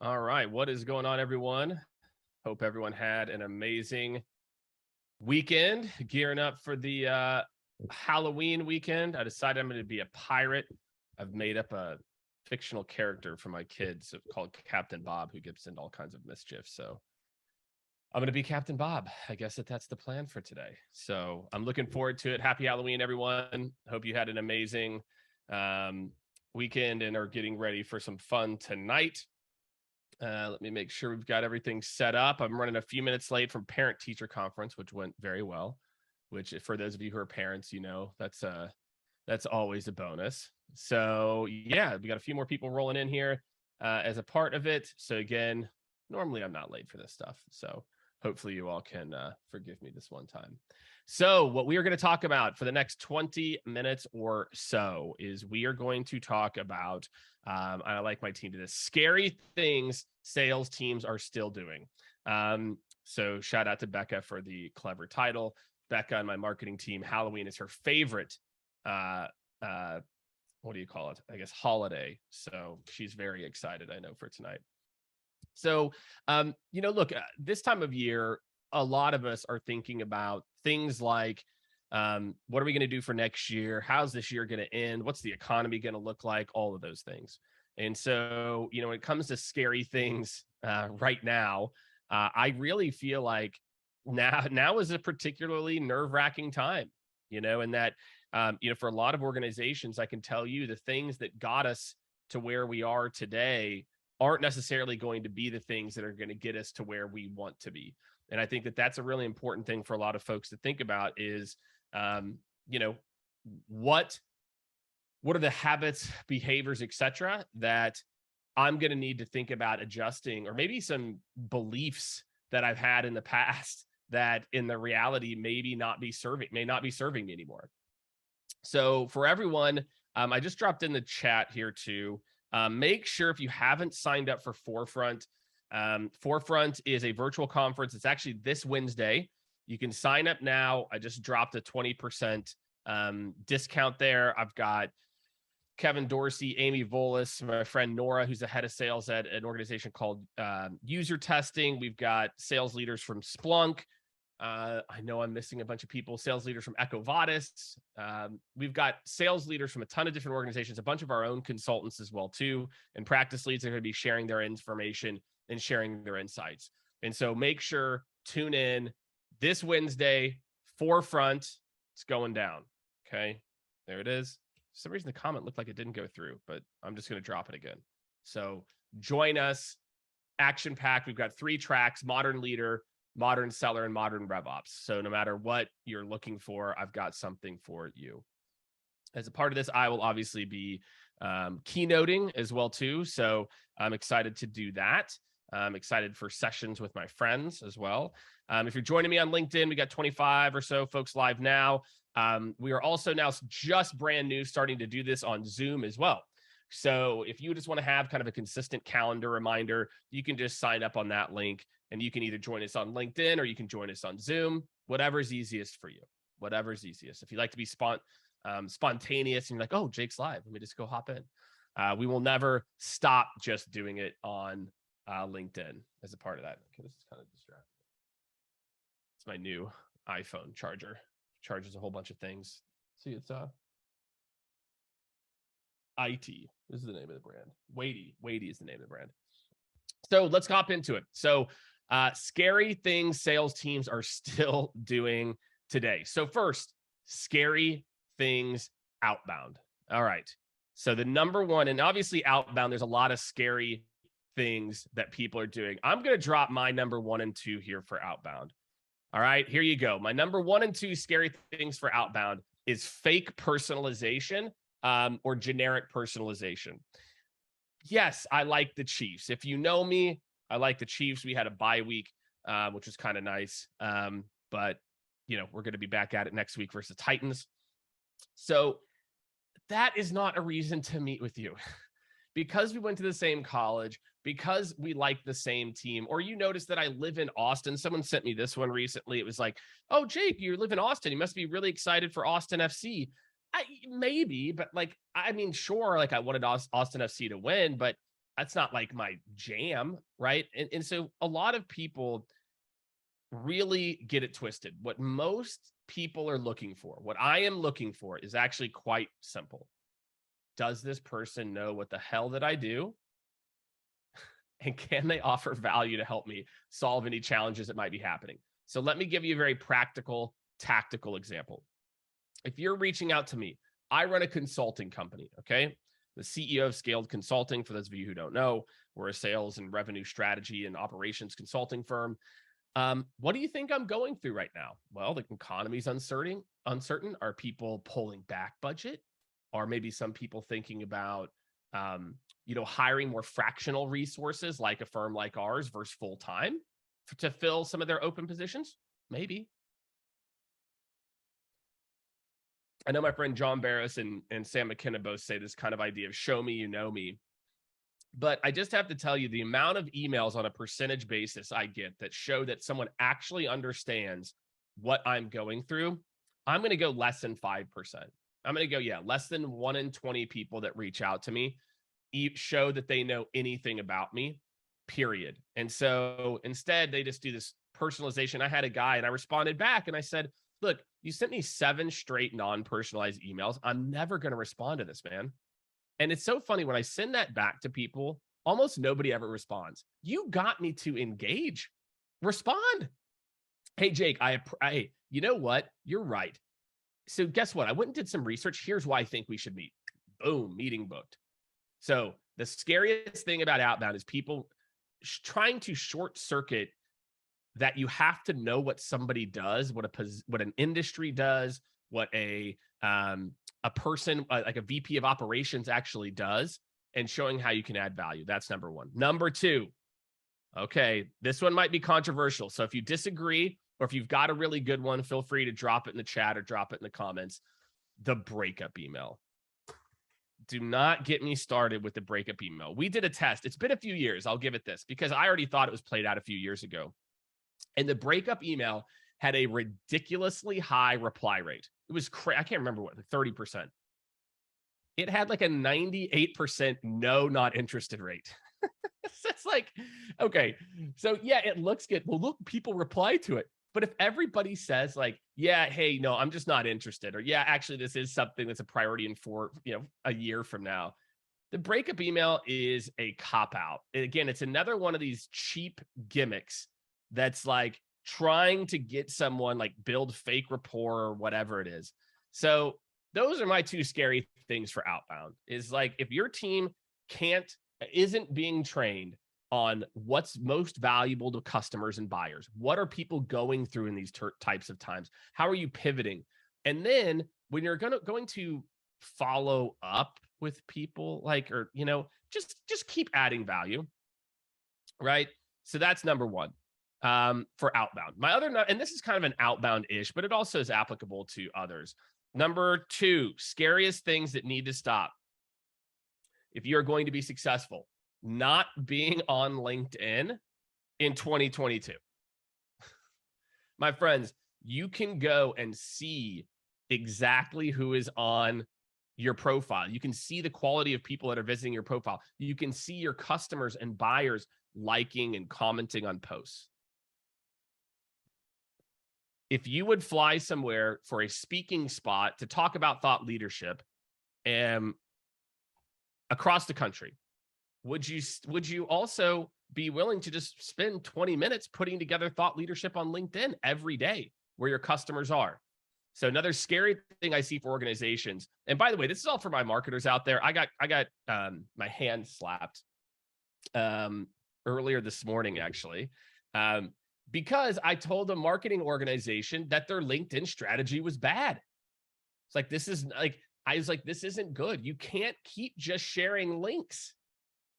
All right. What is going on, everyone? Hope everyone had an amazing weekend, gearing up for the Halloween weekend. I decided I'm going to be a pirate. I've made up a fictional character for my kids called Captain Bob, who gets into all kinds of mischief. So I'm going to be Captain Bob. I guess that's the plan for today. So I'm looking forward to it. Happy Halloween, everyone. Hope you had an amazing weekend and are getting ready for some fun tonight. Let me make sure we've got everything set up. I'm running a few minutes late from parent teacher conference, which went very well, which for those of you who are parents, you know, that's always a bonus. So yeah, we got a few more people rolling in here as a part of it. So again, normally I'm not late for this stuff. So hopefully you all can forgive me this one time. So what we are going to talk about for the next 20 minutes or so is we are going to talk about, I like my team to this, scary things sales teams are still doing. So shout out to Becca for the clever title. Becca on my marketing team, Halloween is her favorite, what do you call it? I guess holiday. So she's very excited, I know, for tonight. So, look, this time of year, a lot of us are thinking about things like, what are we going to do for next year? How's this year going to end? What's the economy going to look like? All of those things. And so, when it comes to scary things right now, I really feel like now is a particularly nerve-wracking time, and that, for a lot of organizations, I can tell you the things that got us to where we are today aren't necessarily going to be the things that are going to get us to where we want to be. And I think that that's a really important thing for a lot of folks to think about is, what are the habits, behaviors, etc., that I'm going to need to think about adjusting, or maybe some beliefs that I've had in the past that in the reality may not be serving me anymore. So for everyone, I just dropped in the chat here too. Make sure if you haven't signed up for Forefront, Forefront is a virtual conference. It's actually this Wednesday. You can sign up now. I just dropped a 20% discount there. I've got Kevin Dorsey, Amy Volas, my friend Nora, who's the head of sales at an organization called User Testing. We've got sales leaders from Splunk. I know I'm missing a bunch of people, sales leaders from EcoVadis. We've got sales leaders from a ton of different organizations, a bunch of our own consultants as well too, and practice leads are going to be sharing their information and sharing their insights. And so make sure, tune in this Wednesday, Forefront. It's going down. Okay, there it is. For some reason the comment looked like it didn't go through, but I'm just going to drop it again. So join us, action packed. We've got 3 tracks: modern leader, modern seller, and modern RevOps. So no matter what you're looking for, I've got something for you. As a part of this, I will obviously be keynoting as well too. So I'm excited to do that. I'm excited for sessions with my friends as well. If you're joining me on LinkedIn, we got 25 or so folks live now. We are also now just brand new starting to do this on Zoom as well. So if you just want to have kind of a consistent calendar reminder, you can just sign up on that link, and you can either join us on LinkedIn or you can join us on Zoom, whatever's easiest for you, whatever's easiest. If you like to be spontaneous and you're like, oh, Jake's live, let me just go hop in. We will never stop just doing it on LinkedIn as a part of that. Okay, this is kind of distracting. It's my new iPhone charger. Charges a whole bunch of things. See, it's IT. This is the name of the brand. Weighty is the name of the brand. So let's hop into it. So scary things sales teams are still doing today. So first, scary things outbound. All right. So the number one, and obviously outbound, there's a lot of scary things that people are doing. I'm going to drop my number 1 and 2 here for outbound. All right, here you go. My number 1 and 2 scary things for outbound is fake personalization or generic personalization. Yes, I like the Chiefs. If you know me, I like the Chiefs. We had a bye week, which was kind of nice. But, we're going to be back at it next week versus Titans. So that is not a reason to meet with you. Because we went to the same college, because we like the same team, or you notice that I live in Austin. Someone sent me this one recently. It was like, oh, Jake, you live in Austin. You must be really excited for Austin FC. Maybe, but sure, I wanted Austin FC to win, but that's not like my jam, right? And so a lot of people really get it twisted. What most people are looking for, what I am looking for, is actually quite simple. Does this person know what the hell that I do? And can they offer value to help me solve any challenges that might be happening? So let me give you a very practical, tactical example. If you're reaching out to me, I run a consulting company, okay? The CEO of Skaled Consulting, for those of you who don't know, we're a sales and revenue strategy and operations consulting firm. What do you think I'm going through right now? Well, the economy's uncertain. Are people pulling back budget? Or maybe some people thinking about, hiring more fractional resources like a firm like ours versus full time to fill some of their open positions? Maybe. I know my friend John Barris and Sam McKenna both say this kind of idea of show me, you know me. But I just have to tell you, the amount of emails on a percentage basis I get that show that someone actually understands what I'm going through, I'm going to go less than 5%. I'm going to go, less than 1 in 20 people that reach out to me show that they know anything about me, period. And so instead, they just do this personalization. I had a guy and I responded back and I said, look, you sent me 7 straight non-personalized emails. I'm never going to respond to this, man. And it's so funny when I send that back to people, almost nobody ever responds. You got me to engage. Respond. Hey, Jake, you know what? You're right. So guess what? I went and did some research. Here's why I think we should meet. Boom, meeting booked. So the scariest thing about outbound is people trying to short circuit that you have to know what somebody does, what an industry does, what a person like a VP of operations actually does, and showing how you can add value. That's number one. Number two, okay, this one might be controversial. So if you disagree or if you've got a really good one, feel free to drop it in the chat or drop it in the comments. The breakup email. Do not get me started with the breakup email. We did a test. It's been a few years. I'll give it this because I already thought it was played out a few years ago. And the breakup email had a ridiculously high reply rate. It was I can't remember what, like 30%. It had like a 98% no, not interested rate. So it's like, okay, so yeah, it looks good. Well, look, people reply to it. But if everybody says like, yeah, hey, no, I'm just not interested, or yeah, actually, this is something that's a priority in a year from now, the breakup email is a cop out. And again, it's another one of these cheap gimmicks that's like trying to get someone like build fake rapport or whatever it is. So those are my 2 scary things for outbound is like, if your team isn't being trained on what's most valuable to customers and buyers, what are people going through in these types of times? How are you pivoting? And then when you're going to follow up with people, like, or, just keep adding value, right? So that's number one. For outbound. My other, and this is kind of an outbound-ish, but it also is applicable to others. Number 2, scariest things that need to stop. If you're going to be successful, not being on LinkedIn in 2022. My friends, you can go and see exactly who is on your profile. You can see the quality of people that are visiting your profile. You can see your customers and buyers liking and commenting on posts. If you would fly somewhere for a speaking spot to talk about thought leadership across the country, would you also be willing to just spend 20 minutes putting together thought leadership on LinkedIn every day where your customers are? So another scary thing I see for organizations, and by the way, this is all for my marketers out there. I got my hand slapped earlier this morning, actually. Because I told a marketing organization that their LinkedIn strategy was bad. It's like, I was like, this isn't good. You can't keep just sharing links.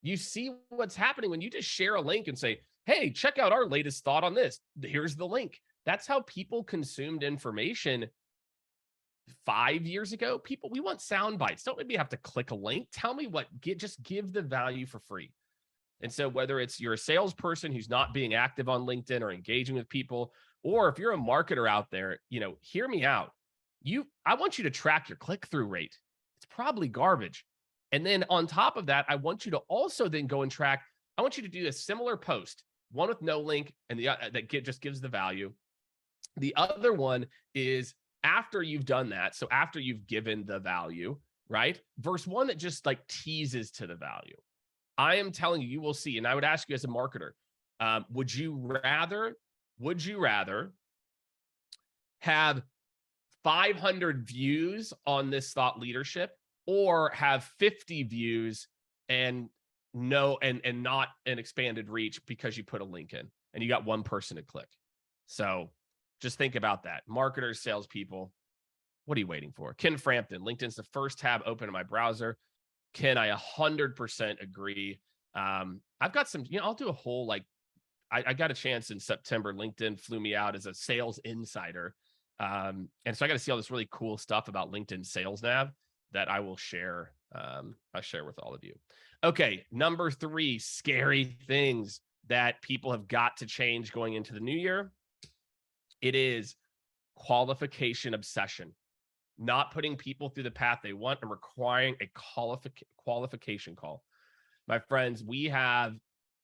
You see what's happening when you just share a link and say, hey, check out our latest thought on this. Here's the link. That's how people consumed information 5 years ago. We want sound bites. Don't maybe have to click a link. Tell me just give the value for free. And so whether it's you're a salesperson who's not being active on LinkedIn or engaging with people, or if you're a marketer out there, hear me out. I want you to track your click-through rate. It's probably garbage. And then on top of that, I want you to also then go and track. I want you to do a similar post, one with no link and just gives the value. The other one is after you've done that. So after you've given the value, right? Verse one that just like teases to the value. I am telling you, you will see. And I would ask you as a marketer, would you rather have 500 views on this thought leadership or have 50 views and not an expanded reach because you put a link in and you got one person to click? So just think about that. Marketers, salespeople, what are you waiting for? Ken Frampton, LinkedIn's the first tab open in my browser. Ken, I 100% agree. I've got some, I'll do a whole, I got a chance in September. LinkedIn flew me out as a sales insider. And so I got to see all this really cool stuff about LinkedIn Sales Nav that I will share. I'll share with all of you. Okay. Number 3, scary things that people have got to change going into the new year. It is qualification obsession, not putting people through the path they want and requiring a qualification call. My friends, we have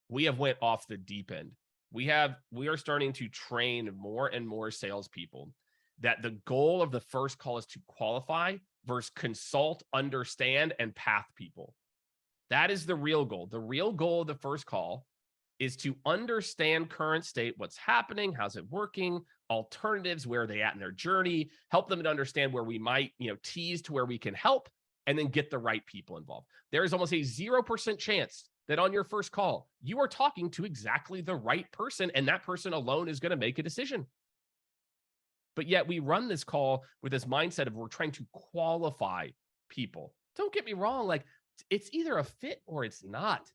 went off the deep end. We are starting to train more and more salespeople that the goal of the first call is to qualify versus consult, understand, and path people. That is the real goal. The real goal of the first call is to understand current state, what's happening, how's it working, alternatives, where are they at in their journey, help them to understand where we might, tease to where we can help, and then get the right people involved. There is almost a 0% chance that on your first call, you are talking to exactly the right person, and that person alone is going to make a decision. But yet we run this call with this mindset of we're trying to qualify people. Don't get me wrong. It's either a fit or it's not.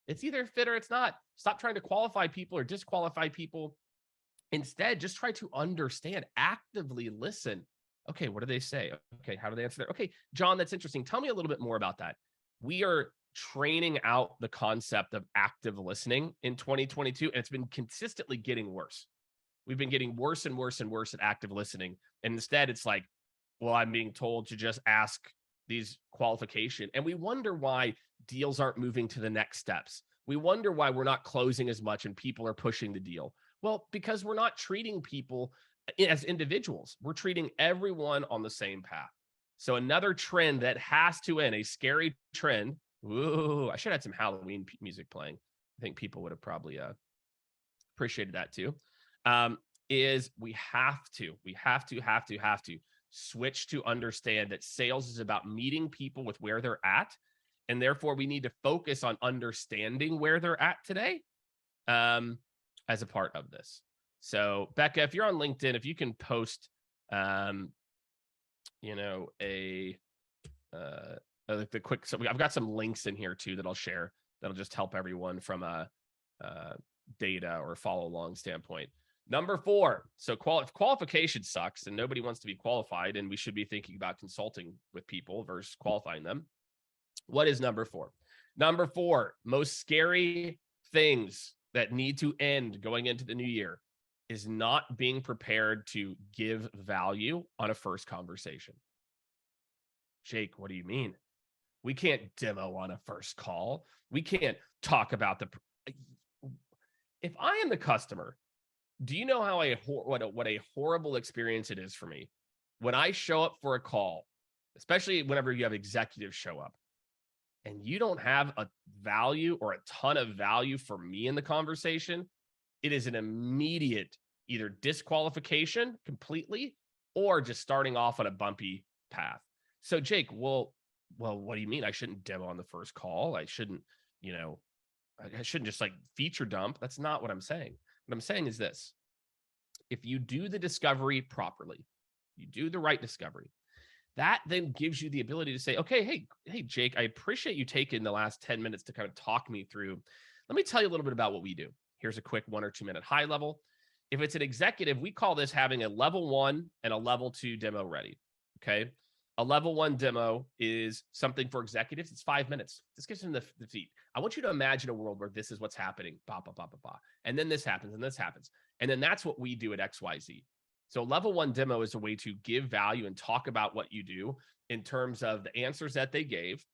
It's either a fit or it's not. Stop trying to qualify people or disqualify people. Instead, just try to understand, actively listen. Okay, what do they say? Okay, how do they answer that? Okay, John, that's interesting. Tell me a little bit more about that. We are training out the concept of active listening in 2022, and it's been consistently getting worse. We've been getting worse and worse and worse at active listening. And instead, it's like, well, I'm being told to just ask these qualification. And we wonder why deals aren't moving to the next steps. We wonder why we're not closing as much and people are pushing the deal. Well, because we're not treating people as individuals. We're treating everyone on the same path. So another trend that has to end, a scary trend. Ooh, I should have had some Halloween music playing. I think people would have probably appreciated that too. Is we have to switch to understand that sales is about meeting people with where they're at. And therefore we need to focus on understanding where they're at today as a part of this. So Becca, if you're on LinkedIn, if you can post, the quick, so I've got some links in here too that I'll share that'll just help everyone from a data or follow along standpoint. Number 4, so qualification sucks and nobody wants to be qualified, and we should be thinking about consulting with people versus qualifying them. What is number 4? Number 4, most scary things that need to end going into the new year is not being prepared to give value on a first conversation. Jake, what do you mean? We can't demo on a first call. We can't talk about if I am the customer, do you know how what a horrible experience it is for me when I show up for a call, especially whenever you have executives show up and you don't have a value or a ton of value for me in the conversation? It is an immediate either disqualification completely or just starting off on a bumpy path. So Jake, well, what do you mean I shouldn't demo on the first call? I shouldn't, I shouldn't just feature dump. That's not what I'm saying. What I'm saying is this: if you do the discovery properly, you do the right discovery, that then gives you the ability to say, okay, hey, Jake, I appreciate you taking the last 10 minutes to kind of talk me through. Let me tell you a little bit about what we do. Here's a quick 1 or 2 minute high level. If it's an executive, we call this having a level 1 and a level 2 demo ready. Okay. A level 1 demo is something for executives. It's 5 minutes. This gets them the feet. I want you to imagine a world where this is what's happening. And then this happens and this happens. And then that's what we do at XYZ. So level 1 demo is a way to give value and talk about what you do in terms of the answers that they gave,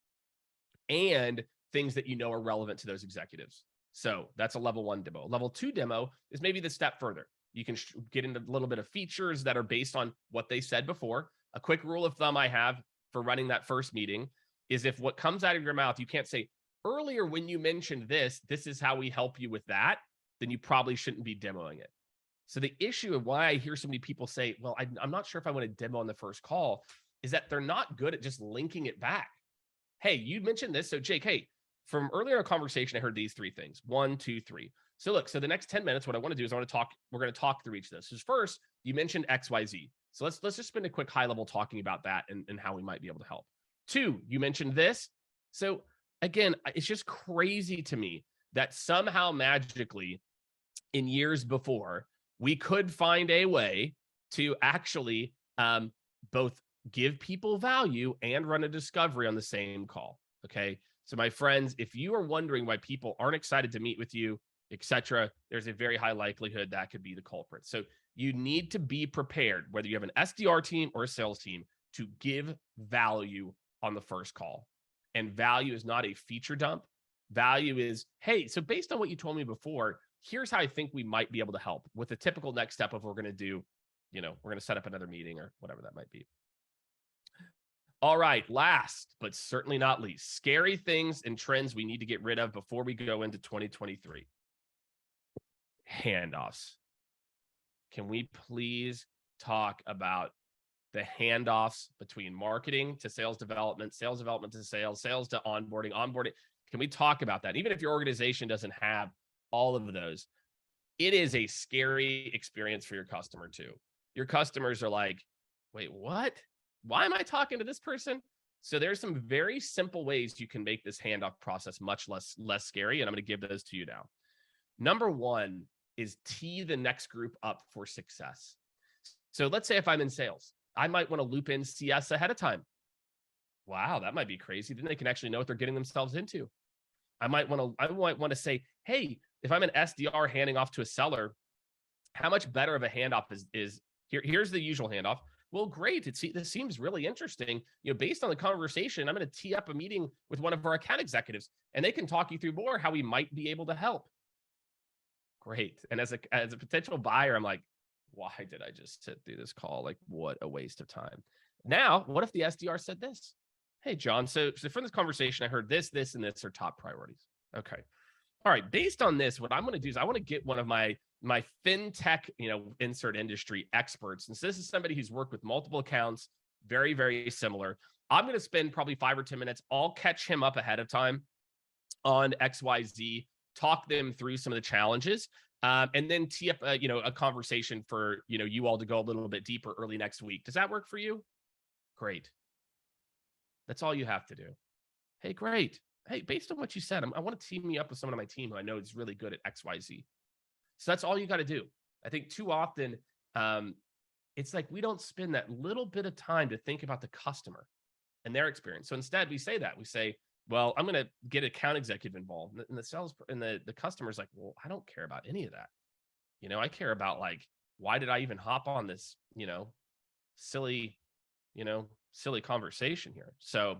and things that you know are relevant to those executives. So that's a level 1 demo. Level 2 demo is maybe the step further. You can get into a little bit of features that are based on what they said before. A quick rule of thumb I have for running that first meeting is if what comes out of your mouth, you can't say, earlier when you mentioned this is how we help you with that, then you probably shouldn't be demoing it. So the issue of why I hear so many people say, well, I'm not sure if I want to demo on the first call, is that they're not good at just linking it back. Hey, you mentioned this. So Jake, hey, from earlier in our conversation, I heard these 3 things. 1, 2, 3. So look, so the next 10 minutes, what I want to do is we're going to talk through each of this. So first, you mentioned XYZ. So let's just spend a quick high level talking about that and how we might be able to help. 2, you mentioned this. So again, it's just crazy to me that somehow magically in years before, we could find a way to actually both give people value and run a discovery on the same call. Okay. So my friends, if you are wondering why people aren't excited to meet with you, etc., there's a very high likelihood that could be the culprit. So you need to be prepared, whether you have an SDR team or a sales team, to give value on the first call. And value is not a feature dump. Value is, hey, so based on what you told me before, here's how I think we might be able to help with a typical next step of we're going to do, we're going to set up another meeting or whatever that might be. All right, last but certainly not least, scary things and trends we need to get rid of before we go into 2023. Handoffs. Can we please talk about the handoffs between marketing to sales development to sales, sales to onboarding? Can we talk about that? Even if your organization doesn't have all of those, it is a scary experience for your customer too. Your customers are like, wait, what? Why am I talking to this person? So there's some very simple ways you can make this handoff process much less scary. And I'm going to give those to you now. Number 1 is tee the next group up for success. So let's say if I'm in sales, I might want to loop in CS ahead of time. Wow, that might be crazy. Then they can actually know what they're getting themselves into. I might want to say, hey, if I'm an SDR handing off to a seller, how much better of a handoff is here? Here's the usual handoff. Well, great. This seems really interesting. Based on the conversation, I'm going to tee up a meeting with one of our account executives, and they can talk you through more how we might be able to help. Great. And as a potential buyer, I'm like, why did I just sit through this call? Like, what a waste of time. Now, what if the SDR said this? Hey, John, so from this conversation, I heard this, and this are top priorities. Okay. All right. Based on this, what I'm going to do is I want to get one of my fintech, insert industry experts. And so this is somebody who's worked with multiple accounts, very, very similar. I'm going to spend probably 5 or 10 minutes. I'll catch him up ahead of time on XYZ, talk them through some of the challenges, and then tee up a conversation for you all to go a little bit deeper early next week. Does that work for you? Great. That's all you have to do. Hey, great. Hey, based on what you said, I want to team you up with someone on my team who I know is really good at XYZ. So that's all you got to do. I think too often, it's like we don't spend that little bit of time to think about the customer and their experience. So instead, we say, well, I'm going to get account executive involved. And the sales and the customer's like, well, I don't care about any of that. I care about like, why did I even hop on this, silly conversation here. So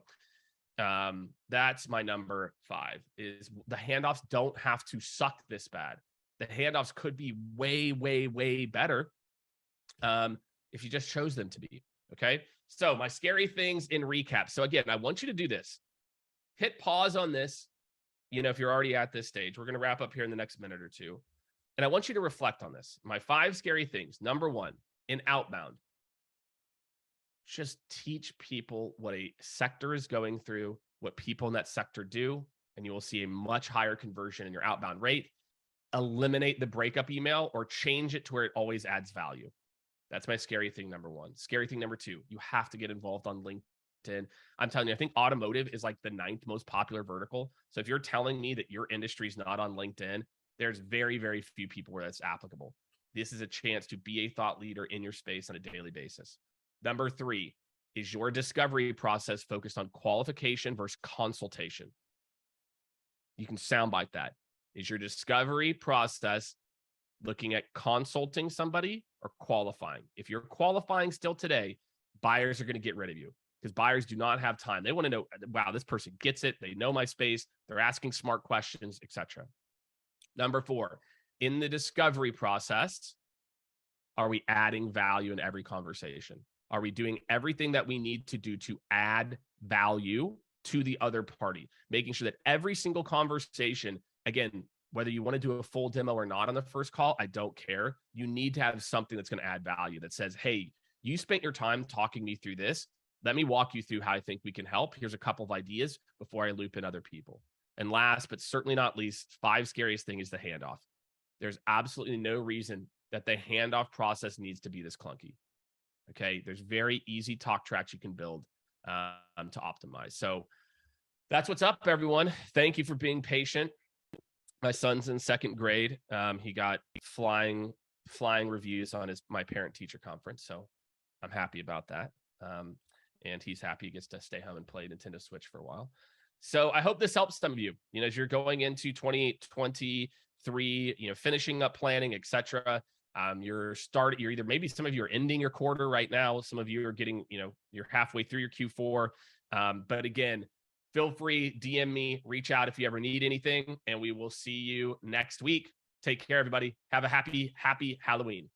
that's my number 5 is the handoffs don't have to suck this bad. The handoffs could be way, way, way better if you just chose them to be. Okay. So my scary things in recap. So again, I want you to do this. Hit pause on this. If you're already at this stage, we're going to wrap up here in the next minute or two. And I want you to reflect on this. My 5 scary things. Number 1, in outbound, just teach people what a sector is going through, what people in that sector do, and you will see a much higher conversion in your outbound rate. Eliminate the breakup email or change it to where it always adds value. That's my scary thing number 1. Scary thing number 2, you have to get involved on LinkedIn. I'm telling you, I think automotive is like the 9th most popular vertical. So if you're telling me that your industry is not on LinkedIn, there's very, very few people where that's applicable. This is a chance to be a thought leader in your space on a daily basis. Number 3, is your discovery process focused on qualification versus consultation? You can soundbite that. Is your discovery process looking at consulting somebody or qualifying? If you're qualifying still today, buyers are going to get rid of you. because buyers do not have time. They want to know, wow, this person gets it. They know my space. They're asking smart questions, etc. Number 4, in the discovery process, are we adding value in every conversation? Are we doing everything that we need to do to add value to the other party? Making sure that every single conversation, again, whether you want to do a full demo or not on the first call, I don't care. You need to have something that's going to add value that says, hey, you spent your time talking me through this. Let me walk you through how I think we can help. Here's a couple of ideas before I loop in other people. And last, but certainly not least, 5 scariest thing is the handoff. There's absolutely no reason that the handoff process needs to be this clunky. Okay. There's very easy talk tracks you can build to optimize. So that's what's up, everyone. Thank you for being patient. My son's in 2nd grade. He got flying reviews on my parent teacher conference. So I'm happy about that. And he's happy he gets to stay home and play Nintendo Switch for a while. So I hope this helps some of you, as you're going into 2023, finishing up planning, etc. You're either, maybe some of you are ending your quarter right now. Some of you are getting, you're halfway through your Q4. But again, feel free, DM me, reach out if you ever need anything, and we will see you next week. Take care, everybody. Have a happy Halloween.